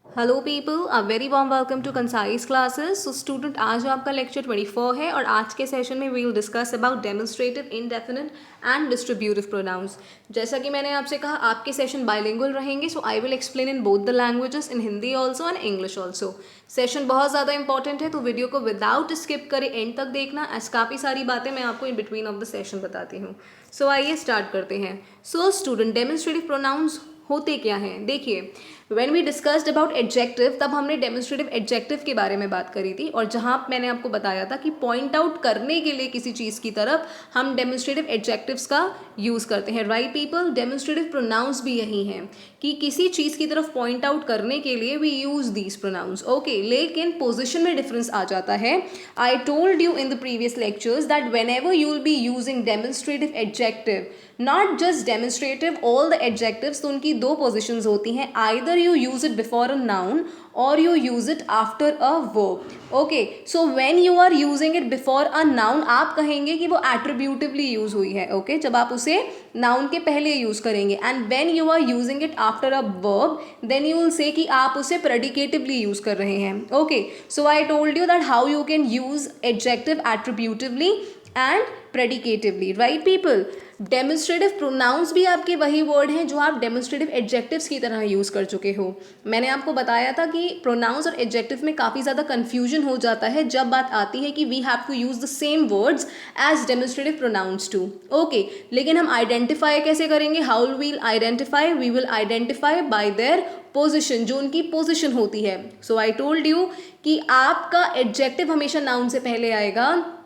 Hello people, a very warm welcome to concise classes. So student, आज आपका lecture 24 है और आज के सेशन में we will discuss about demonstrative, indefinite and distributive pronouns. जैसा कि मैंने आपसे कहा, आपके सेशन बाइलिंगुअल रहेंगे, so I will explain in both the languages, in Hindi also and English also. Session बहुत ज़्यादा इंपॉर्टेंट है, तो वीडियो को विदाउट स्किप करे एंड तक देखना, एज काफ़ी सारी बातें मैं आपको in between of the session बताती हूँ। सो आइए स्टार्ट करते हैं। सो स्टूडेंट, डेमोन्स्ट्रेटिव प्रोनाउंस होते क्या हैं? देखिए, when we discussed about adjective, तब हमने डेमोन्स्ट्रेटिव एडजेक्टिव के बारे में बात करी थी, और जहां मैंने आपको बताया था कि पॉइंट आउट करने के लिए किसी चीज़ की तरफ हम डेमोन्स्ट्रेटिव एडजेक्टिव्स का यूज़ करते हैं। राइट पीपल, डेमोन्स्ट्रेटिव प्रोनाउंस भी यही हैं कि किसी चीज़ की तरफ पॉइंट आउट करने के लिए we use these pronouns. Okay, लेकिन पोजिशन में डिफरेंस आ जाता है। I told you in the previous lectures that whenever you will be using demonstrative adjective, not just demonstrative, all the adjectives, तो उनकी दो पोजिशंस होती हैं। Either you use it before a noun or you use it after a verb. Okay, so when you are using it before a noun, आप कहेंगे कि वो attributively use हुई है। Okay, जब आप उसे noun के पहले use करेंगे, and when you are using it after a verb, then you will say कि आप उसे predicatively use कर रहे हैं। Okay, so I told you that how you can use adjective attributively and predicatively. Right people? Demonstrative pronouns भी आपके वही word हैं जो आप डेमोन्स्ट्रेटिव एडजेक्टिव्स की तरह यूज़ कर चुके हो। मैंने आपको बताया था कि प्रोनाउंस और एडजेक्टिव में काफ़ी ज़्यादा कन्फ्यूजन हो जाता है जब बात आती है कि we have to use the same words as demonstrative pronouns too. Okay, लेकिन हम आइडेंटिफाई कैसे करेंगे? How will identify? We will identify by their position, जो उनकी पोजिशन होती है। सो आई टोल्ड यू कि आपका एडजेक्टिव हमेशा नाउन से पहले आएगा।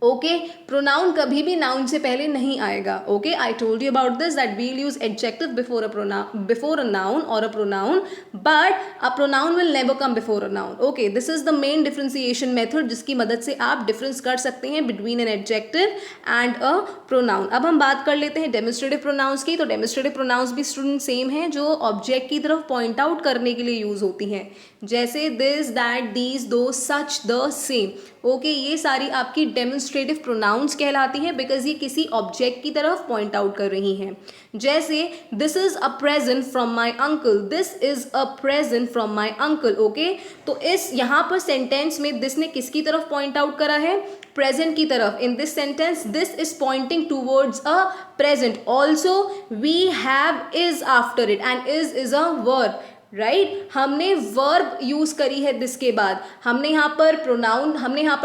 ओके, प्रोनाउन कभी भी नाउन से पहले नहीं आएगा। Okay, I told you about this that we'll use adjective before a noun और a pronoun, but a pronoun will never come before a noun. Okay, this is the main differentiation method जिसकी मदद से आप difference कर सकते हैं between an adjective and a pronoun. अब हम बात कर लेते हैं डेमोन्स्ट्रेटिव प्रोनाउंस की। तो डेमोन्स्ट्रेटिव प्रोनाउंस भी स्टूडेंट सेम है, जो ऑब्जेक्ट की तरफ पॉइंट आउट करने के लिए यूज होती हैं, जैसे दिस, दैट, दीज, दो, सच, द, सेम। ओके, ये सारी आपकी डेमोन्स्ट्रेटिव प्रोनाउंस कहलाती हैं बिकॉज ये किसी ऑब्जेक्ट की तरफ पॉइंट आउट कर रही हैं। जैसे this is a present from my uncle, this is a present from my uncle. Okay, तो इस यहाँ पर सेंटेंस में दिस ने किसकी तरफ पॉइंट आउट करा है? प्रेजेंट की तरफ। In this sentence this is pointing towards a present. Also we have is after it, and is a verb. Right, हमने वर्ब यूज करी है दिस के बाद। हमने यहाँ पर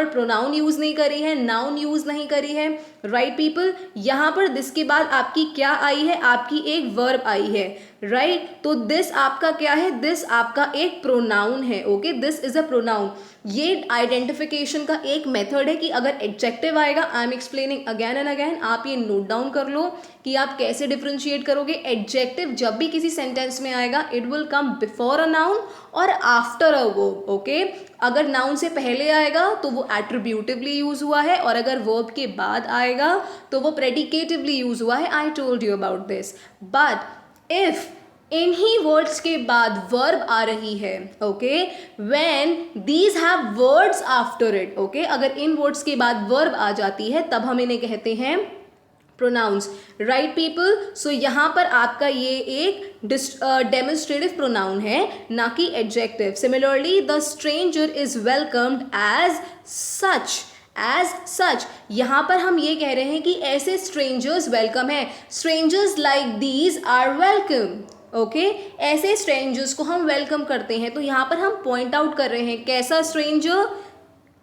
प्रोनाउन यूज नहीं करी है, नाउन यूज नहीं करी है। राइट पीपल, यहाँ पर दिस के बाद आपकी क्या आई है? आपकी एक वर्ब आई है। राइट, तो दिस आपका क्या है? दिस आपका एक प्रोनाउन है। Okay, this is a pronoun. ये आइडेंटिफिकेशन का एक मेथड है कि अगर एडजेक्टिव आएगा, I am explaining again and again, आप ये नोट डाउन कर लो कि आप कैसे डिफ्रेंशिएट करोगे। एडजेक्टिव जब भी किसी सेंटेंस में आएगा, it will come before a noun और आफ्टर अ वर्ब। ओके, अगर नाउन से पहले आएगा तो वो एट्रीब्यूटिवली यूज हुआ है, और अगर वर्ब के बाद आएगा तो वो प्रेडिकेटिवली यूज हुआ है। I told you about this. But if इन्हीं वर्ड्स के बाद वर्ब आ रही है, okay, when these have words after it, okay, अगर इन वर्ड्स के बाद वर्ब आ जाती है तब हम इन्हें कहते हैं प्रोनाउंस। राइट पीपल, सो यहाँ पर आपका ये एक डेमोन्स्ट्रेटिव प्रोनाउन है, ना कि adjective. Similarly, the stranger is welcomed as such. As such, यहाँ पर हम ये कह रहे हैं कि ऐसे स्ट्रेंजर्स वेलकम है। Strangers like these are welcome. Okay, ऐसे स्ट्रेंजर्स को हम वेलकम करते हैं। तो यहाँ पर हम पॉइंट आउट कर रहे हैं कैसा stranger?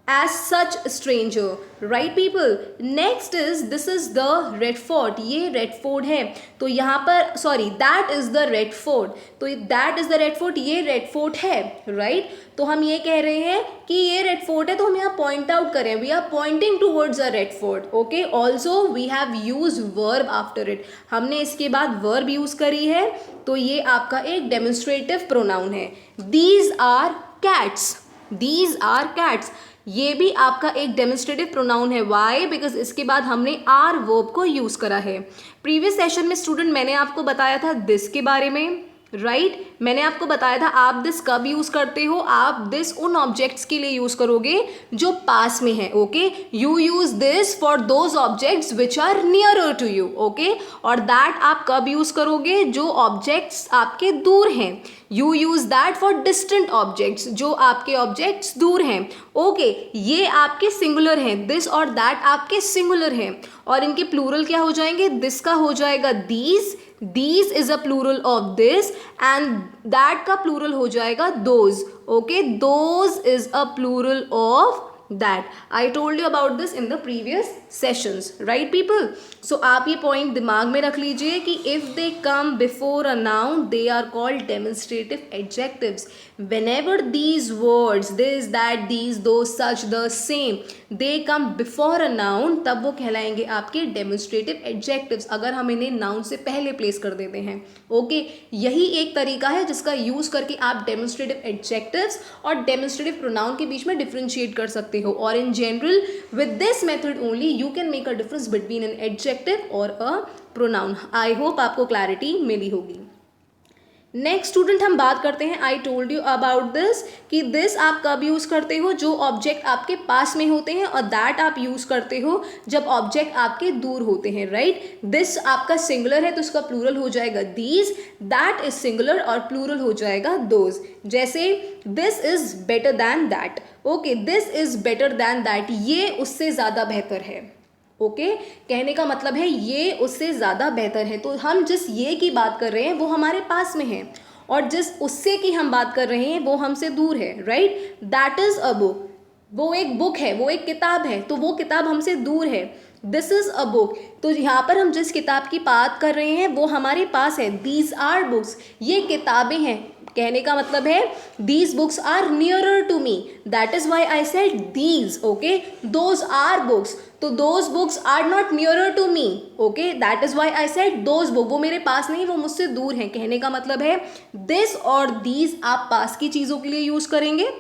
as such stranger. Right people, next is this is the red fort. ये रेड फोर्ट है, तो यहाँ पर sorry, that is the red fort. तो that is the red fort, ये रेड फोर्ट है। राइट, तो हम ये कह रहे हैं कि ये रेड फोर्ट है, तो हम यहाँ पॉइंट आउट करें, we are pointing towards a red fort. Okay, also we have use verb after it, हमने इसके बाद वर्ब यूज करी है, तो ये आपका एक डेमोन्स्ट्रेटिव प्रोनाउन है। These are cats, these are cats, ये भी आपका एक डेमोन्स्ट्रेटिव प्रोनाउन है। वाई? बिकॉज इसके बाद हमने आर वर्ब को यूज करा है। प्रीवियस सेशन में स्टूडेंट मैंने आपको बताया था दिस के बारे में, राइट मैंने आपको बताया था आप दिस कब यूज़ करते हो, आप दिस उन ऑब्जेक्ट्स के लिए यूज़ करोगे जो पास में है, okay, you use this for those objects which are nearer to you, okay, और दैट आप कब यूज़ करोगे, जो ऑब्जेक्ट्स आपके दूर हैं, you use that for distant objects, जो आपके ऑब्जेक्ट्स दूर हैं, ओके, ये आपके सिंगुलर हैं, दिस और दैट आपके सिंगुलर हैं, और इनके प्लूरल क्या हो जाएंगे, दिस का हो जाएगा these, these is a plural of this and that का plural हो जाएगा those, okay, those is a plural of that. I told you about this in the previous sessions, right people? So आप ये point दिमाग में रख लीजिए कि if they come before a noun they are called demonstrative adjectives. Whenever these words this, that, these, those, such, the, same they come before a noun तब वो कहलाएंगे आपके demonstrative adjectives, अगर हम इन्हें noun से पहले place कर देते हैं, ओके, यही एक तरीका है जिसका यूज करके आप demonstrative adjectives और demonstrative pronoun के बीच में differentiate कर सकते हो, और in general with this method only you can make a difference between an adjective or a pronoun. I hope आपको clarity मिली होगी. नेक्स्ट स्टूडेंट हम बात करते हैं, आई टोल्ड यू अबाउट दिस कि दिस आप कब यूज़ करते हो, जो ऑब्जेक्ट आपके पास में होते हैं, और दैट आप यूज़ करते हो जब ऑब्जेक्ट आपके दूर होते हैं, राइट, दिस आपका सिंगुलर है तो उसका प्लूरल हो जाएगा दीज, दैट इज सिंगुलर और प्लूरल हो जाएगा दोज, जैसे this is better than that, okay, this is better than that, ये उससे ज़्यादा बेहतर है, ओके, कहने का मतलब है ये उससे ज़्यादा बेहतर है, तो हम जिस ये की बात कर रहे हैं वो हमारे पास में है, और जिस उससे की हम बात कर रहे हैं वो हमसे दूर है, right, that is a book, वो एक बुक है, वो एक किताब है, तो वो किताब हमसे दूर है, दिस इज़ अ बुक, तो यहाँ पर हम जिस किताब की बात कर रहे हैं वो हमारे पास है, दीज आर बुक्स, ये किताबें हैं, कहने का मतलब है these books are nearer to me, that is why I said these, okay, those are books, तो those books are not nearer to me, okay, that is why I said those book, वो मेरे पास नहीं, वो मुझसे दूर हैं, कहने का मतलब है दिस और दीज आप पास की चीज़ों के लिए यूज़ करेंगे,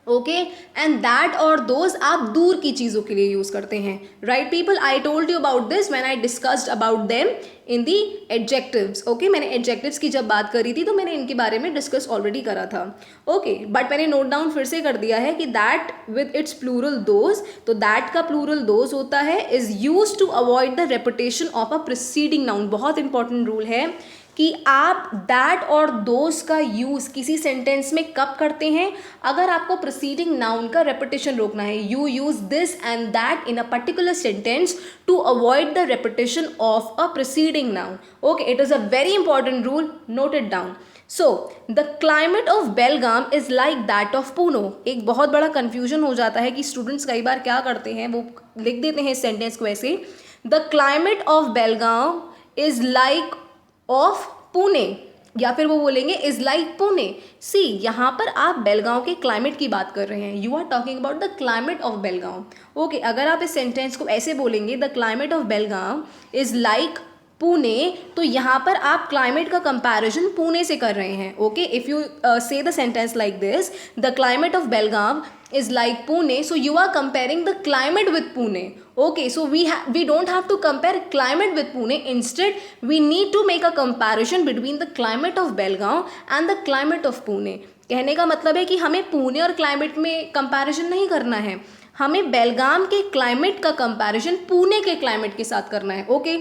ओके, एंड दैट और दोज आप दूर की चीज़ों के लिए यूज़ करते हैं, right people, I told you about this when I discussed about them in the adjectives, okay, मैंने एडजेक्टिव्स की जब बात करी थी तो मैंने इनके बारे में डिस्कस ऑलरेडी करा था, ओके, बट मैंने नोट डाउन फिर से कर दिया है कि that with its plural those, तो दैट का प्लूरल दोज होता है, is use to avoid the repetition of a preceding noun, बहुत इंपॉर्टेंट रूल है कि आप दैट और दोज का यूज़ किसी सेंटेंस में कब करते हैं, अगर आपको प्रीसीडिंग नाउन का रेपिटेशन रोकना है, you use this and that in a particular sentence to avoid the repetition of a preceding noun, okay, it is a very important rule, note it down. So the climate of Belgaum is like that of Poona. एक बहुत बड़ा confusion हो जाता है कि students कई बार क्या करते हैं, वो लिख देते हैं सेंटेंस को ऐसे, the climate of Belgaum is like of Pune, या फिर वो बोलेंगे इज लाइक पुणे. सी यहाँ पर आप बेलगांव के क्लाइमेट की बात कर रहे हैं, you are talking about the climate of Belgaum, okay, अगर आप इस सेंटेंस को ऐसे बोलेंगे the climate of Belgaum is like Pune, तो यहाँ पर आप क्लाइमेट का कंपैरिजन पुणे से कर रहे हैं, ओके, इफ़ यू से the sentence like this the climate of Belgaum is like Pune, so you are comparing the climate with Pune, okay, so we don't have to compare climate with Pune, instead we need to make a comparison between the climate of Belgaum and the climate of Pune. कहने का मतलब है कि हमें पुणे और climate में comparison नहीं करना है, हमें बेलगाम के क्लाइमेट का कंपैरिजन पुणे के क्लाइमेट के साथ करना है, ओके.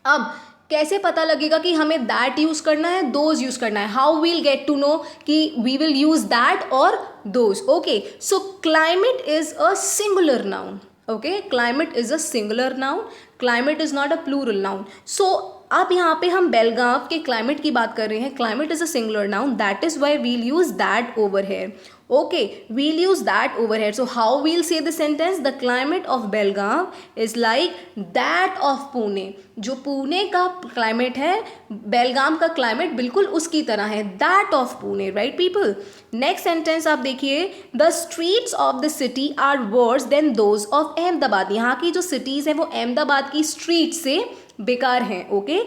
अब कैसे पता लगेगा कि हमें दैट यूज़ करना है, दोज यूज़ करना है, how we'll get to know कि वी विल यूज़ दैट और those, okay. So climate is a singular noun, okay, climate is a singular noun, climate is not a plural noun. So अब यहाँ पे हम बेलगाम के climate की बात कर रहे हैं, climate is a singular noun, that is why we'll use that over here, okay, we'll use that over here. So how we'll say the sentence, the climate of Belgaum is like that of Pune. जो पुणे का climate है, बेलगाम का climate बिल्कुल उसकी तरह है, that of Pune, right people. Next sentence आप देखिए, the streets of the city are worse than those of Ahmedabad. यहाँ की जो सिटीज़ हैं वो अहमदाबाद की स्ट्रीट से बेकार हैं, ओके.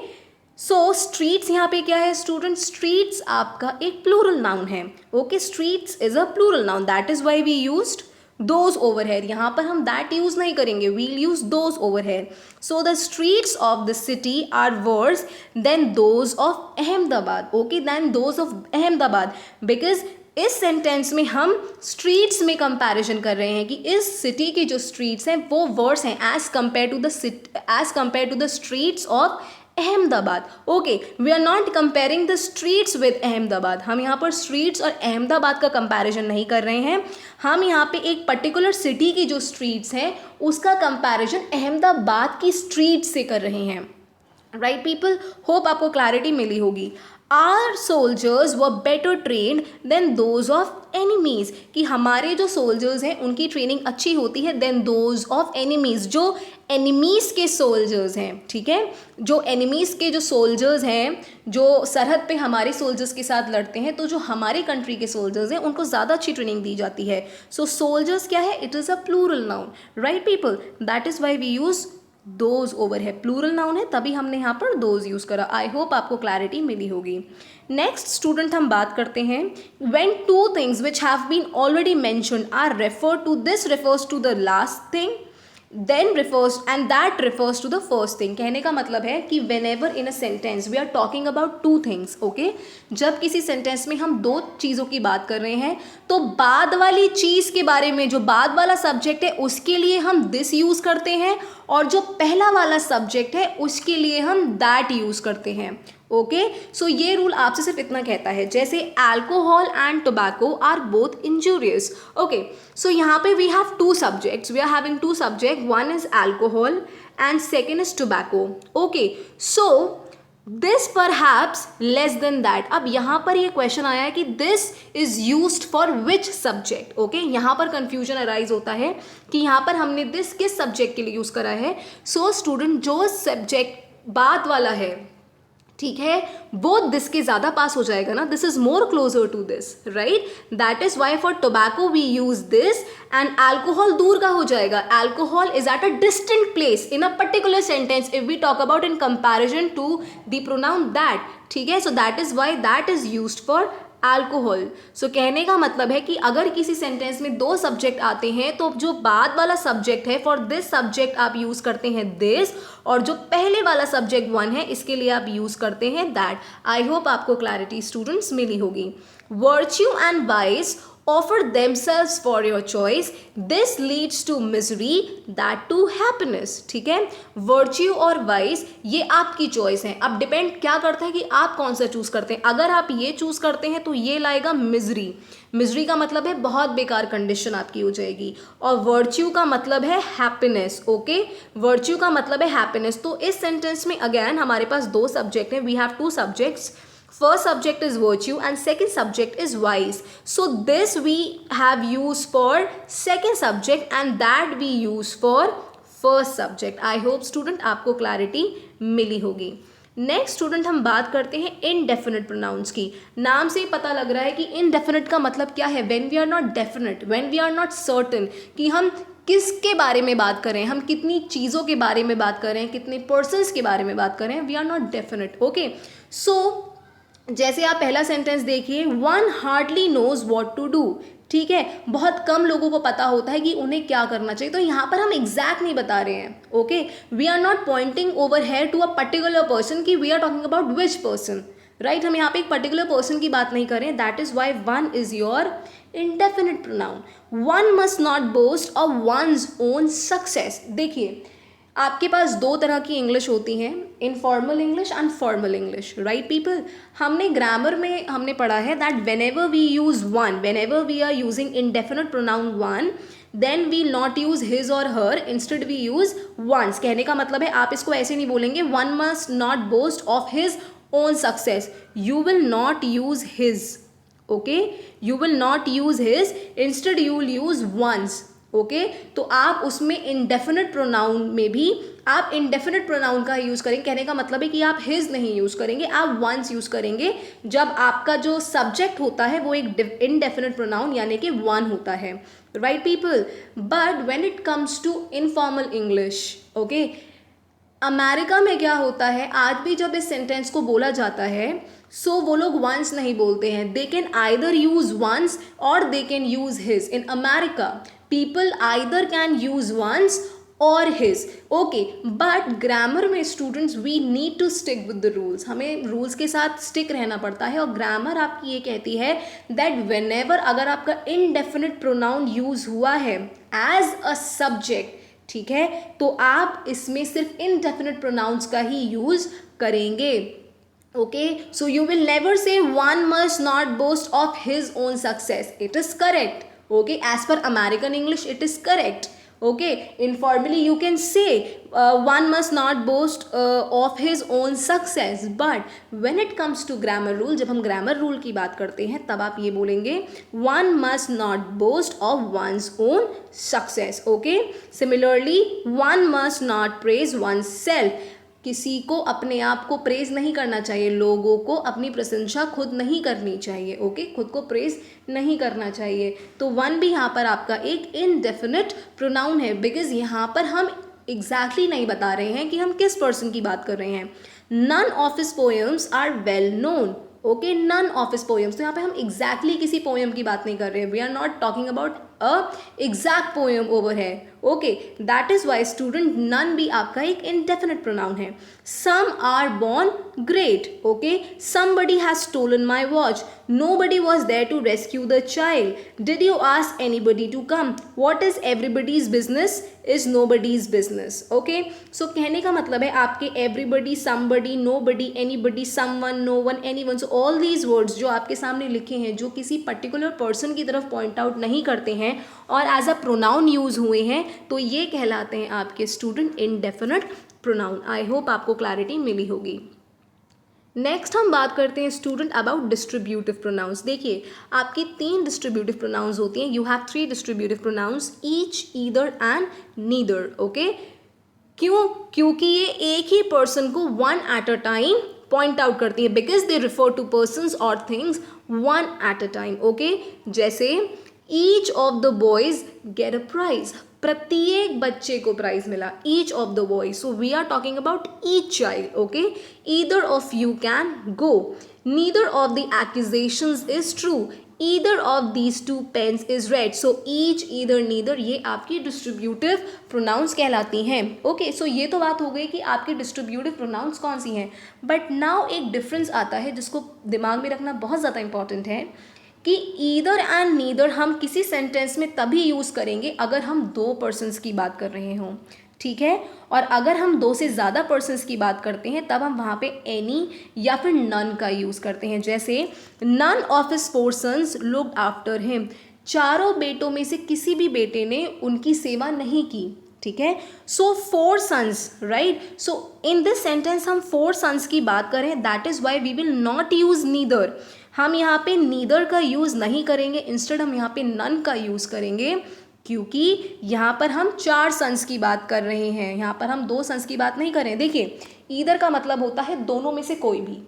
सो स्ट्रीट्स यहाँ पे क्या है स्टूडेंट, स्ट्रीट्स आपका एक प्लूरल नाउन है, okay, streets is a plural noun, that is why we used those over here, यहाँ पर हम दैट यूज नहीं करेंगे, we'll use those over here. So the streets of the city are worse than those of Ahmedabad. Okay, than those of Ahmedabad, because इस sentence में हम streets में comparison कर रहे हैं कि इस सिटी की जो स्ट्रीट्स हैं वो वर्स हैं as compare to the streets of Ahmedabad. Okay, we are not comparing the streets with Ahmedabad. हम यहाँ पर स्ट्रीट्स और अहमदाबाद का कंपैरिजन नहीं कर रहे हैं, हम यहाँ पे एक पर्टिकुलर सिटी की जो स्ट्रीट्स हैं उसका कंपैरिजन अहमदाबाद की स्ट्रीट से कर रहे हैं. राइट पीपल, होप आपको क्लैरिटी मिली होगी. Are soldiers were better trained than those of enemies, कि हमारे जो सोल्जर्स हैं उनकी ट्रेनिंग अच्छी होती है देन दोज ऑफ एनिमीज, जो एनिमीज़ के सोल्जर्स हैं. ठीक है, जो एनिमीज़ के जो सोल्जर्स हैं, जो सरहद पे हमारे सोल्जर्स के साथ लड़ते हैं, तो जो हमारे कंट्री के सोल्जर्स हैं उनको ज़्यादा अच्छी ट्रेनिंग दी जाती है. सो सोल्जर्स क्या है, it is a plural noun. Right people, that is why we use those over है, प्लूरल नाउन है तभी हमने यहाँ पर दोज यूज़ करा. आई होप आपको क्लैरिटी मिली होगी. नेक्स्ट स्टूडेंट हम बात करते हैं, when two things which have been already mentioned are refer to, this refers to the last thing, then refers and that refers to the first thing. कहने का मतलब है कि whenever in a sentence we are talking about two things, okay, जब किसी sentence में हम दो चीज़ों की बात कर रहे हैं तो बाद वाली चीज़ के बारे में, जो बाद वाला सब्जेक्ट है उसके लिए हम दिस यूज़ करते हैं और जो पहला वाला सब्जेक्ट है उसके लिए हम दैट यूज़ करते हैं. ओके, सो ये रूल आपसे सिर्फ इतना कहता है, जैसे alcohol and tobacco are both injurious. Okay, so यहाँ पे we have two subjects, we are having two subject, one is alcohol and second is tobacco. Okay, so this perhaps less than that. अब यहाँ पर ये question आया है कि this is used for which subject. Okay, यहाँ पर confusion arise होता है कि यहाँ पर हमने दिस किस सब्जेक्ट के लिए यूज़ करा है. सो स्टूडेंट, जो सब्जेक्ट बाद वाला है, ठीक है, वो दिस के ज़्यादा पास हो जाएगा ना, this is more closer to this, right. That is why for tobacco we use this and alcohol दूर का हो जाएगा. Alcohol is at a distant place in a particular sentence if we talk about in comparison to the pronoun that. ठीक है, so that is why that is used for alcohol. So कहने का मतलब है कि अगर किसी सेंटेंस में दो सब्जेक्ट आते हैं तो जो बाद वाला सब्जेक्ट है फॉर दिस सब्जेक्ट आप यूज़ करते हैं दिस, और जो पहले वाला सब्जेक्ट वन है इसके लिए आप यूज़ करते हैं दैट. आई होप आपको क्लैरिटी स्टूडेंट्स मिली होगी. Virtue and vice offer themselves for your choice, this leads to misery, that to happiness. ठीक है, virtue और vice ये आपकी चॉइस है. अब डिपेंड क्या करता है कि आप कौन सा चूज करते हैं. अगर आप ये चूज करते हैं तो ये लाएगा मिजरी. मिजरी का मतलब है बहुत बेकार कंडीशन आपकी हो जाएगी, और वर्च्यू का मतलब है हैप्पीनेस. ओके, वर्च्यू का मतलब है हैप्पीनेस. तो इस सेंटेंस में अगेन हमारे पास दो सब्जेक्ट हैं, we have two subjects. First subject is virtue and second subject is vice. So this we have used for second subject and that we use for first subject. I hope student आपको clarity मिली होगी. Next student हम बात करते हैं indefinite pronounce की. नाम से ही पता लग रहा है कि इनडेफिनिट का मतलब क्या है. When we are not definite, when we are not certain कि हम किसके बारे में बात कर रहे हैं, हम कितनी चीज़ों के बारे में बात कर रहे हैं, कितने पर्सन्स के बारे में बात कर रहे हैं, we are not definite. Okay, so जैसे आप पहला सेंटेंस देखिए, one hardly knows what to do. ठीक है, बहुत कम लोगों को पता होता है कि उन्हें क्या करना चाहिए. तो यहाँ पर हम एग्जैक्ट नहीं बता रहे हैं. Okay, we are not pointing over here to a particular person कि we are talking about which person, right. हम यहाँ पे एक पर्टिकुलर पर्सन की बात नहीं कर रहे हैं. That is why one is your indefinite pronoun. One must not boast of one's own success. देखिए, आपके पास दो तरह की इंग्लिश होती हैं, informal English and formal English. Right people, हमने ग्रामर में हमने पढ़ा है that whenever we use one, whenever we are using indefinite pronoun one, then we not use his और her, instead we use one's. कहने का मतलब है आप इसको ऐसे नहीं बोलेंगे one must not boast of his own success. You will not use his. Okay, you will not use his, instead you will use one's. Okay, तो आप उसमें इंडेफिनिट प्रोनाउन में भी आप इंडेफिनिट प्रोनाउन का यूज़ करेंगे. कहने का मतलब है कि आप हिज नहीं यूज़ करेंगे, आप वंस यूज़ करेंगे जब आपका जो सब्जेक्ट होता है वो एक इंडेफिनिट प्रोनाउन यानी कि वन होता है. Right people, but when it comes to informal English, okay, America में क्या होता है, आज भी जब इस सेंटेंस को बोला जाता है सो वो लोग वंस नहीं बोलते हैं. They can either use one's or they can use his. In America people either can use one's or his. Okay, but grammar में students we need to stick with the rules. हमें rules के साथ stick रहना पड़ता है. और grammar आपकी ये कहती है दैट व्हेनेवर अगर आपका इनडेफिनिट प्रोनाउन यूज हुआ है एज अ सब्जेक्ट, ठीक है, तो आप इसमें सिर्फ इनडेफिनिट प्रोनाउंस का ही यूज करेंगे. Okay, so you will never say one must not boast of his own success. It is correct. Okay, as per American English it is correct. Okay, informally you can say one must not boast of his own success, but when it comes to grammar rule, जब हम grammar rule की बात करते हैं तब आप ये बोलेंगे one must not boast of one's own success. Okay, similarly one must not praise oneself. किसी को अपने आप को प्रेज नहीं करना चाहिए. लोगों को अपनी प्रशंसा खुद नहीं करनी चाहिए. ओके, खुद को प्रेज नहीं करना चाहिए. तो वन भी यहाँ पर आपका एक इनडेफिनिट प्रोनाउन है, बिकॉज यहाँ पर हम एग्जैक्टली नहीं बता रहे हैं कि हम किस पर्सन की बात कर रहे हैं. None of his poems are well known. Okay, none of his poems, तो यहाँ पे हम एग्जैक्टली किसी पोएम की बात नहीं कर रहे हैं. We are not talking about a exact poem over है. Okay, that is why student none भी आपका एक इनडेफिनिट प्रोनाउन है. Some are born great. Okay, somebody has stolen my watch. Nobody was there to rescue the child. Did you ask anybody to come. What is everybody's business is nobody's business. Okay, so कहने का मतलब है आपके everybody, somebody, nobody, anybody, someone, no one, anyone. So all these words जो आपके सामने लिखे हैं, जो किसी पर्टिकुलर पर्सन की तरफ पॉइंट आउट नहीं करते हैं और एज अ प्रोनाउन यूज हुए हैं, तो ये कहलाते हैं आपके student indefinite pronoun. I hope आपको क्लैरिटी मिली होगी. नेक्स्ट हम बात करते हैं स्टूडेंट अबाउट डिस्ट्रीब्यूटिव प्रोनाउंस. देखिए, आपकी 3 डिस्ट्रीब्यूटिव प्रोनाउंस होती हैं. You have 3 distributive pronouns, each, either and neither. Okay, क्यों? क्योंकि ये एक ही पर्सन को one at a time point out करती है, because they refer to persons और things one at a time. Okay, जैसे each of the boys get a prize. प्रत्येक बच्चे को प्राइज मिला. Each of the boys, so we are talking about each child. Okay, either of you can go. Neither of the accusations is true. Either of these 2 pens is red. So each, either, neither, ये आपकी distributive pronounce कहलाती हैं. Okay, सो ये तो बात हो गई कि आपकी डिस्ट्रीब्यूटिव प्रोनाउंस कौन सी हैं. बट नाउ एक डिफरेंस आता है जिसको दिमाग में रखना बहुत ज़्यादा इंपॉर्टेंट है कि ईदर एंड नीदर हम किसी सेंटेंस में तभी यूज़ करेंगे अगर हम 2 पर्सन्स की बात कर रहे हों. ठीक है, और अगर हम 2 से ज़्यादा पर्सन्स की बात करते हैं तब हम वहाँ पे एनी या फिर नन का यूज़ करते हैं. जैसे none of his 4 sons looked after him. चारों बेटों में से किसी भी बेटे ने उनकी सेवा नहीं की. ठीक है, so 4 sons, right. So in this sentence हम 4 सन्स की बात करें, that is why we will not use neither. हम यहाँ पे नीदर का यूज़ नहीं करेंगे, इंस्टेड हम यहाँ पे नन का यूज़ करेंगे, क्योंकि यहाँ पर हम 4 सन्स की बात कर रहे हैं. यहाँ पर हम 2 सन्स की बात नहीं कर रहे हैं. देखिए, ईदर का मतलब होता है दोनों में से कोई भी.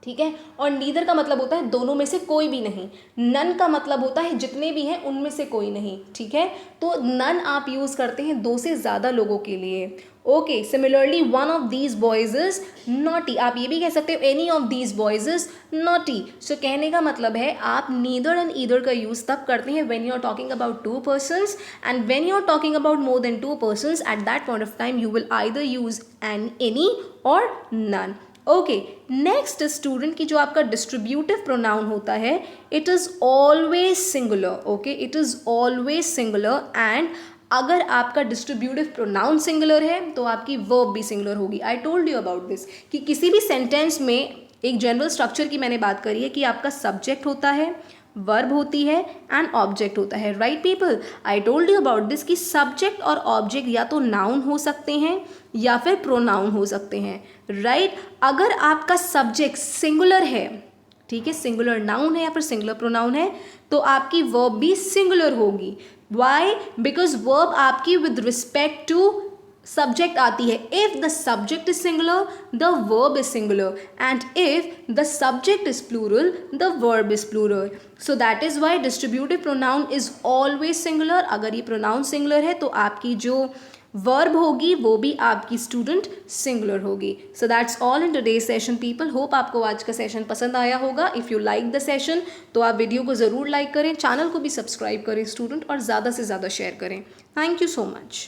ठीक है, और नीदर का मतलब होता है दोनों में से कोई भी नहीं. नन का मतलब होता है जितने भी हैं उनमें से कोई नहीं. ठीक है, तो नन आप यूज़ करते हैं 2 से ज़्यादा लोगों के लिए. Okay, similarly one of these boys is naughty. आप ये भी कह सकते हो any of these boys is naughty. So कहने का मतलब है आप नीदर एंड ईदर का यूज़ तब करते हैं when you are talking about 2 persons, and when you are talking about more than 2 persons, at that point of time you will either use any or none. Okay, next student की जो आपका distributive pronoun होता है, it is always singular. Okay, it is always singular. And अगर आपका distributive pronoun singular है तो आपकी वर्ब भी सिंगुलर होगी. आई टोल्ड यू अबाउट दिस कि किसी भी सेंटेंस में एक जनरल स्ट्रक्चर की मैंने बात करी है कि आपका सब्जेक्ट होता है, वर्ब होती है एंड ऑब्जेक्ट होता है. Right people, I told you about this कि सब्जेक्ट और ऑब्जेक्ट या तो नाउन हो सकते हैं या फिर प्रोनाउन हो सकते हैं. राइट, अगर आपका सब्जेक्ट सिंगुलर है, ठीक है, सिंगुलर नाउन है या फिर सिंगुलर प्रोनाउन है, तो आपकी वर्ब भी सिंगुलर होगी. वाई? बिकॉज वर्ब आपकी विद रिस्पेक्ट टू सब्जेक्ट आती है. If the subject is singular the verb is singular, and if the subject is plural the verb is plural. So that is why distributive pronoun is always singular. अगर ये pronoun singular है तो आपकी जो verb होगी वो भी आपकी स्टूडेंट सिंगुलर होगी. So that's all in today's session people. Hope आपको आज का सेशन पसंद आया होगा. If you like the session तो आप वीडियो को ज़रूर लाइक करें, चैनल को भी सब्सक्राइब करें स्टूडेंट, और ज़्यादा से ज़्यादा शेयर करें. Thank you so much.